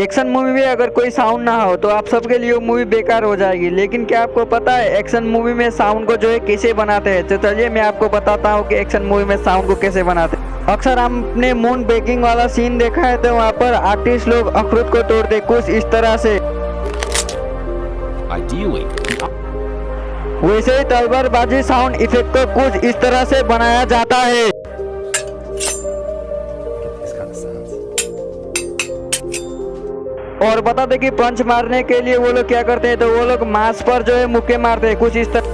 Action movie में अगर कोई साउंड ना हो तो आप सबके लिए वो मूवी बेकार हो जाएगी। लेकिन क्या आपको पता है एक्शन मूवी में साउंड को जो है कैसे बनाते हैं? तो चलिए मैं आपको बताता हूँ कि एक्शन मूवी में साउंड को कैसे बनाते हैं। अक्सर आपने मून बेकिंग वाला सीन देखा है, तो वहाँ पर आर्टिस्ट लोग अखरोट को तोड़ते कुछ इस तरह से। वैसे ही तलवारबाजी साउंड इफेक्ट को कुछ इस तरह से बनाया जाता है। और बता दे कि पंच मारने के लिए वो लोग क्या करते हैं, तो वो लोग मांस पर जो है मुक्के मारते हैं कुछ इस तरह।